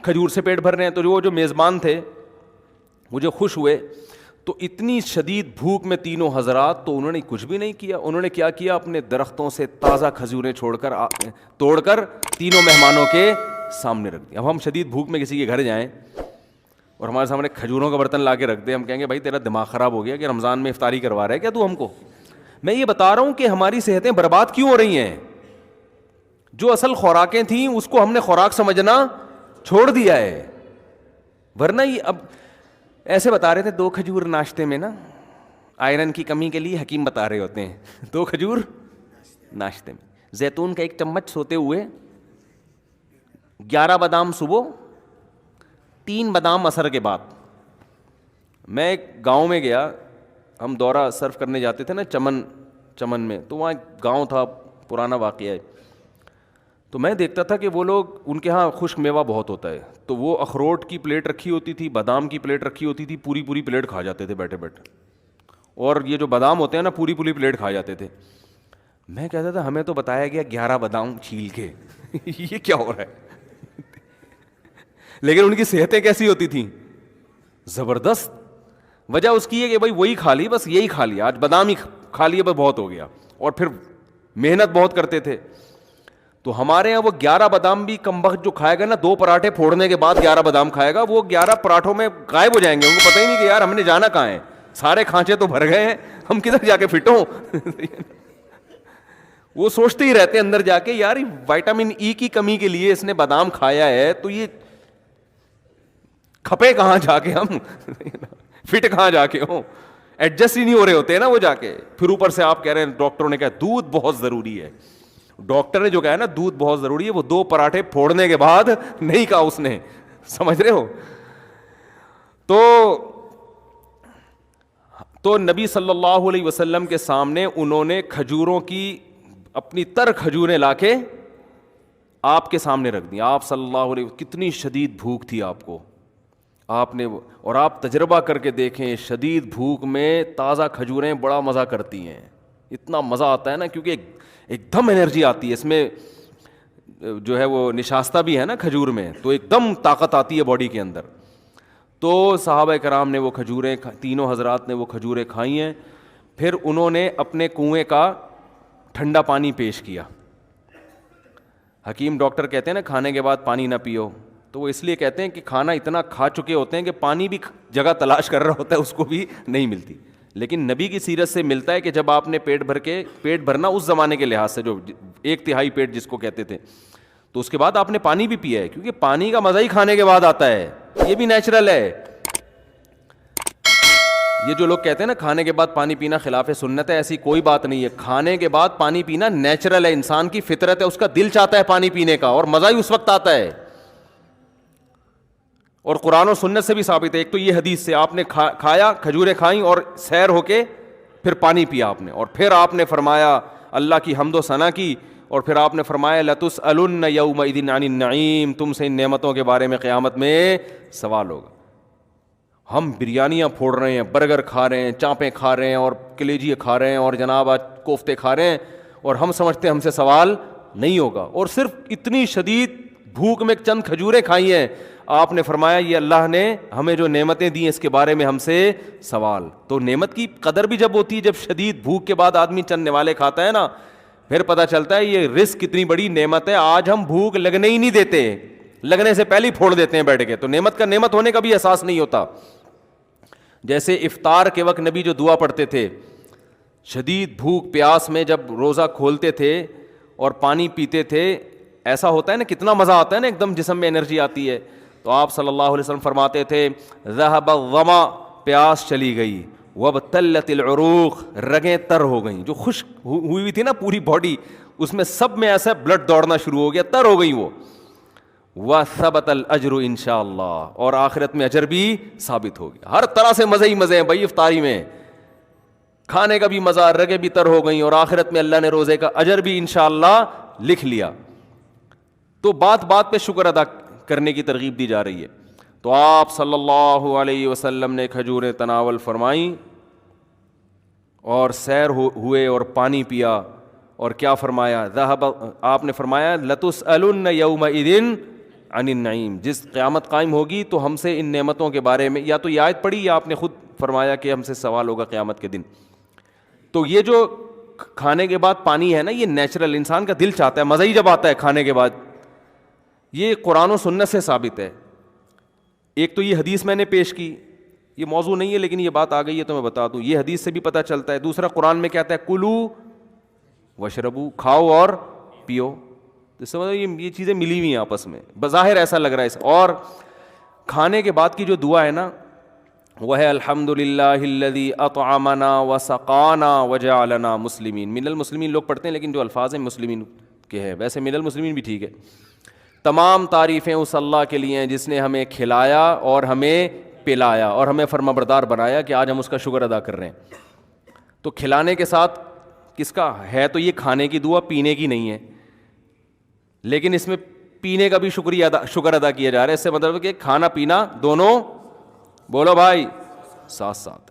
کھجور سے پیٹ بھر رہے ہیں. تو وہ جو میزبان تھے مجھے خوش ہوئے, تو اتنی شدید بھوک میں تینوں حضرات, تو انہوں نے کچھ بھی نہیں کیا. انہوں نے کیا کیا, اپنے درختوں سے تازہ کھجوریں توڑ کر تینوں مہمانوں کے سامنے رکھ دی. اب ہم شدید بھوک میں کسی کے گھر جائیں اور ہمارے سامنے کھجوروں کا برتن لا کے رکھ دیں, ہم کہیں گے بھائی تیرا دماغ خراب ہو گیا کہ رمضان میں افطاری کروا رہا ہے کیا تو ہم کو. میں یہ بتا رہا ہوں کہ ہماری صحتیں برباد کیوں ہو رہی ہیں. جو اصل خوراکیں تھیں اس کو ہم نے خوراک سمجھنا چھوڑ دیا ہے. ورنہ یہ اب ایسے بتا رہے تھے 2 کھجور ناشتے میں نا, آئرن کی کمی کے لیے حکیم بتا رہے ہوتے ہیں 2 کھجور ناشتے میں, زیتون کا 1 چمچ سوتے ہوئے, 11 بادام صبح, 3 بادام عصر کے بعد. میں ایک گاؤں میں گیا, ہم دورہ صرف کرنے جاتے تھے نا چمن میں, تو وہاں ایک گاؤں تھا, پرانا واقعہ ہے. تو میں دیکھتا تھا کہ وہ لوگ, ان کے ہاں خشک میوہ بہت ہوتا ہے, تو وہ اخروٹ کی پلیٹ رکھی ہوتی تھی, بادام کی پلیٹ رکھی ہوتی تھی, پوری پلیٹ کھا جاتے تھے بیٹھے بیٹھے. اور یہ جو بادام ہوتے ہیں نا پوری پلیٹ کھا جاتے تھے. میں کہتا تھا ہمیں تو بتایا گیا 11 بادام چھیل کے یہ کیا ہو رہا ہے. لیکن ان کی صحتیں کیسی ہوتی تھیں, زبردست. وجہ اس کی ہے کہ بھائی وہی کھا لی, بس یہی کھا لیا, آج بادام ہی کھا لیا, بس بہت ہو گیا. اور پھر محنت بہت کرتے تھے. تو ہمارے یہاں وہ 11 بادام بھی کم وقت جو کھائے گا نا, 2 پراٹھے پھوڑنے کے بعد 11 بادام کھائے گا, وہ 11 پراٹھوں میں غائب ہو جائیں گے. ان کو پتہ ہی نہیں کہ یار ہم نے جانا کہاں ہے, سارے کھانچے تو بھر گئے ہیں, ہم کدھر جا کے فٹ ہوں. وہ سوچتے ہی رہتے ہیں اندر جا کے, یار وٹامن ای کی کمی کے لیے اس نے بادام کھایا ہے, تو یہ کھپے کہاں جا کے, ہم فٹ کہاں جا کے ہوں, ایڈجسٹ ہی نہیں ہو رہے ہوتے ہیں نا وہ جا کے. پھر اوپر سے آپ کہہ رہے ہیں ڈاکٹروں نے کہا دودھ بہت ضروری ہے. ڈاکٹر نے جو کہا نا دودھ بہت ضروری ہے, وہ 2 پراٹھے پھوڑنے کے بعد نہیں کہا اس نے, سمجھ رہے ہو. تو نبی صلی اللہ علیہ وسلم کے سامنے انہوں نے کھجوروں کی اپنی تر کھجوریں لا کے آپ کے سامنے رکھ دی. آپ صلی اللہ علیہ وسلم, کتنی شدید بھوک تھی آپ کو, آپ نے, اور آپ تجربہ کر کے دیکھیں, شدید بھوک میں تازہ کھجوریں بڑا مزہ کرتی ہیں. اتنا مزہ آتا ہے نا, کیونکہ ایک دم انرجی آتی ہے اس میں, جو ہے وہ نشاستہ بھی ہے نا کھجور میں, تو ایک دم طاقت آتی ہے باڈی کے اندر. تو صحابہ کرام نے وہ کھجوریں, تینوں حضرات نے وہ کھجوریں کھائی ہیں. پھر انہوں نے اپنے کنویں کا ٹھنڈا پانی پیش کیا. حکیم ڈاکٹر کہتے ہیں نا کھانے کے بعد پانی نہ پیو, تو وہ اس لیے کہتے ہیں کہ کھانا اتنا کھا چکے ہوتے ہیں کہ پانی بھی جگہ تلاش کر رہا ہوتا ہے, اس کو بھی نہیں ملتی. لیکن نبی کی سیرت سے ملتا ہے کہ جب آپ نے پیٹ بھرنا اس زمانے کے لحاظ سے, جو 1/3 پیٹ جس کو کہتے تھے, تو اس کے بعد آپ نے پانی بھی پیا ہے, کیونکہ پانی کا مزہ ہی کھانے کے بعد آتا ہے. یہ بھی نیچرل ہے. یہ جو لوگ کہتے ہیں نا کھانے کے بعد پانی پینا خلاف سنت ہے, ایسی کوئی بات نہیں ہے. کھانے کے بعد پانی پینا نیچرل ہے, انسان کی فطرت ہے, اس کا دل چاہتا ہے پانی پینے کا, اور مزہ ہی اس وقت آتا ہے. اور قرآن و سنت سے بھی ثابت ہے. ایک تو یہ حدیث سے آپ نے کھایا, کھجوریں کھائیں اور سیر ہو کے پھر پانی پیا آپ نے, اور پھر آپ نے فرمایا اللہ کی حمد و ثنا کی, اور پھر آپ نے فرمایا لَتُسْأَلُنَّ يَوْمَئِذٍ عَنِ النَّعِيمِ, تم سے ان نعمتوں کے بارے میں قیامت میں سوال ہوگا. ہم بریانیاں پھوڑ رہے ہیں, برگر کھا رہے ہیں, چانپیں کھا رہے ہیں, اور کلیجی کھا رہے ہیں, اور جناب آج کوفتے کھا رہے ہیں, اور ہم سمجھتے ہیں ہم سے سوال نہیں ہوگا. اور صرف اتنی شدید بھوک میں چند کھجوریں کھائی ہیں, آپ نے فرمایا یہ اللہ نے ہمیں جو نعمتیں دی ہیں اس کے بارے میں ہم سے سوال. تو نعمت کی قدر بھی جب ہوتی ہے, جب شدید بھوک کے بعد آدمی چند نوالے کھاتا ہے نا, پھر پتہ چلتا ہے یہ رزق کتنی بڑی نعمت ہے. آج ہم بھوک لگنے ہی نہیں دیتے, لگنے سے پہلے ہی پھوڑ دیتے ہیں بیٹھ کے, تو نعمت کا نعمت ہونے کا بھی احساس نہیں ہوتا. جیسے افطار کے وقت نبی جو دعا پڑھتے تھے, شدید بھوک پیاس میں جب روزہ کھولتے تھے اور پانی پیتے تھے, ایسا ہوتا ہے نا کتنا مزہ آتا ہے نا, ایک دم جسم میں انرجی آتی ہے. تو آپ صلی اللہ علیہ وسلم فرماتے تھے ذهب الظما, پیاس چلی گئی, وابتلت العروق, رگیں تر ہو گئیں, جو خشک ہوئی تھی نا پوری باڈی, اس میں سب میں ایسا بلڈ دوڑنا شروع ہو گیا, تر ہو گئی وہ. وثبت الاجر انشاءاللہ, اور آخرت میں اجر بھی ثابت ہو گیا. ہر طرح سے مزے ہی مزے ہیں بھائی افطاری میں, کھانے کا بھی مزہ, رگیں بھی تر ہو گئیں, اور آخرت میں اللہ نے روزے کا اجر بھی انشاءاللہ لکھ لیا. تو بات بات پہ شکر ادا کرنے کی ترغیب دی جا رہی ہے. تو آپ صلی اللہ علیہ وسلم نے کھجوریں تناول فرمائیں اور سیر ہوئے اور پانی پیا, اور کیا فرمایا, آپ نے فرمایا لَتُسْأَلُنَّ يَوْمَئِذٍ عن النعیم، جس قیامت قائم ہوگی تو ہم سے ان نعمتوں کے بارے میں، یا تو یہ آیت پڑھی یا آپ نے خود فرمایا کہ ہم سے سوال ہوگا قیامت کے دن. تو یہ جو کھانے کے بعد پانی ہے نا، یہ نیچرل، انسان کا دل چاہتا ہے، مزہ ہی جب آتا ہے کھانے کے بعد. یہ قرآن و سنت سے ثابت ہے. ایک تو یہ حدیث میں نے پیش کی، یہ موضوع نہیں ہے لیکن یہ بات آ گئی ہے تو میں بتا دوں، یہ حدیث سے بھی پتہ چلتا ہے. دوسرا قرآن میں کہتا ہے کلو وشربو، کھاؤ اور پیو. تو اس سے مطلب یہ چیزیں ملی ہوئی ہیں آپس میں، بظاہر ایسا لگ رہا ہے. اور کھانے کے بعد کی جو دعا ہے نا وہ ہے الحمد للہ الذی اطعمنا وسقانا وجعلنا مسلمین. من المسلمین لوگ پڑھتے ہیں لیکن جو الفاظ ہیں مسلمین کے ہیں، ویسے من المسلمین بھی ٹھیک ہے. تمام تعریفیں اس اللہ کے لیے ہیں جس نے ہمیں کھلایا اور ہمیں پلایا اور ہمیں فرمانبردار بنایا کہ آج ہم اس کا شکر ادا کر رہے ہیں. تو کھلانے کے ساتھ کس کا ہے؟ تو یہ کھانے کی دعا، پینے کی نہیں ہے، لیکن اس میں پینے کا بھی شکر ادا کیا جا رہا ہے. اس سے مطلب کہ کھانا پینا دونوں، بولو بھائی، ساتھ ساتھ.